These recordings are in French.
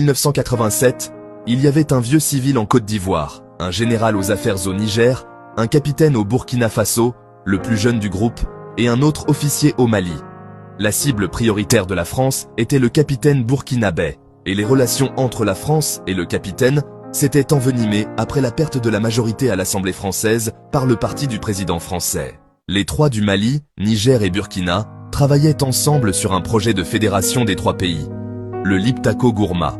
1987, il y avait un vieux civil en Côte d'Ivoire, un général aux affaires au Niger, un capitaine au Burkina Faso, le plus jeune du groupe, et un autre officier au Mali. La cible prioritaire de la France était le capitaine burkinabé, et les relations entre la France et le capitaine s'étaient envenimées après la perte de la majorité à l'Assemblée française par le parti du président français. Les trois du Mali, Niger et Burkina travaillaient ensemble sur un projet de fédération des trois pays, le Liptako-Gourma.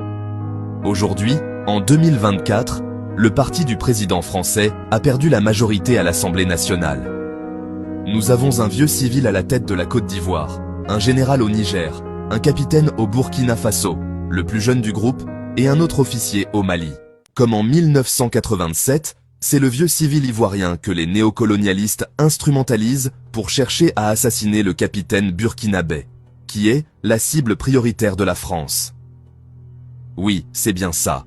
Aujourd'hui, en 2024, le parti du président français a perdu la majorité à l'Assemblée nationale. Nous avons un vieux civil à la tête de la Côte d'Ivoire, un général au Niger, un capitaine au Burkina Faso, le plus jeune du groupe, et un autre officier au Mali. Comme en 1987, c'est le vieux civil ivoirien que les néocolonialistes instrumentalisent pour chercher à assassiner le capitaine burkinabé, qui est la cible prioritaire de la France. Oui, c'est bien ça.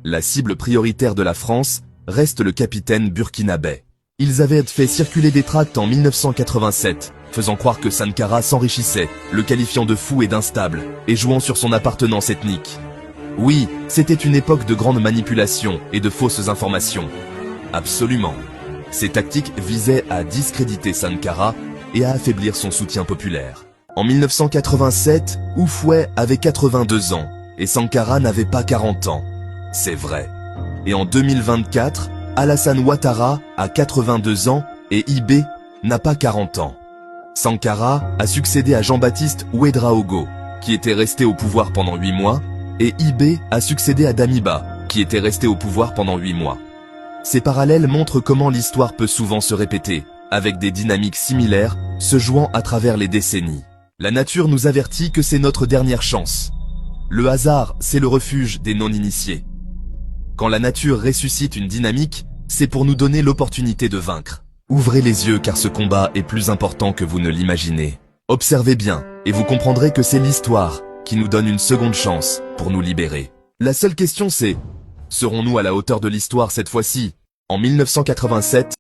La cible prioritaire de la France reste le capitaine burkinabé. Ils avaient fait circuler des tracts en 1987, faisant croire que Sankara s'enrichissait, le qualifiant de fou et d'instable, et jouant sur son appartenance ethnique. Oui, c'était une époque de grande manipulation et de fausses informations. Absolument. Ces tactiques visaient à discréditer Sankara et à affaiblir son soutien populaire. En 1987, Houphouët avait 82 ans, et Sankara n'avait pas 40 ans. C'est vrai. Et en 2024, Alassane Ouattara a 82 ans et Ibé n'a pas 40 ans. Sankara a succédé à Jean-Baptiste Ouédraogo, qui était resté au pouvoir pendant 8 mois, et Ibé a succédé à Damiba, qui était resté au pouvoir pendant 8 mois. Ces parallèles montrent comment l'histoire peut souvent se répéter, avec des dynamiques similaires, se jouant à travers les décennies. La nature nous avertit que c'est notre dernière chance. Le hasard, c'est le refuge des non-initiés. Quand la nature ressuscite une dynamique, c'est pour nous donner l'opportunité de vaincre. Ouvrez les yeux car ce combat est plus important que vous ne l'imaginez. Observez bien, et vous comprendrez que c'est l'histoire qui nous donne une seconde chance pour nous libérer. La seule question c'est, serons-nous à la hauteur de l'histoire cette fois-ci? En 1987,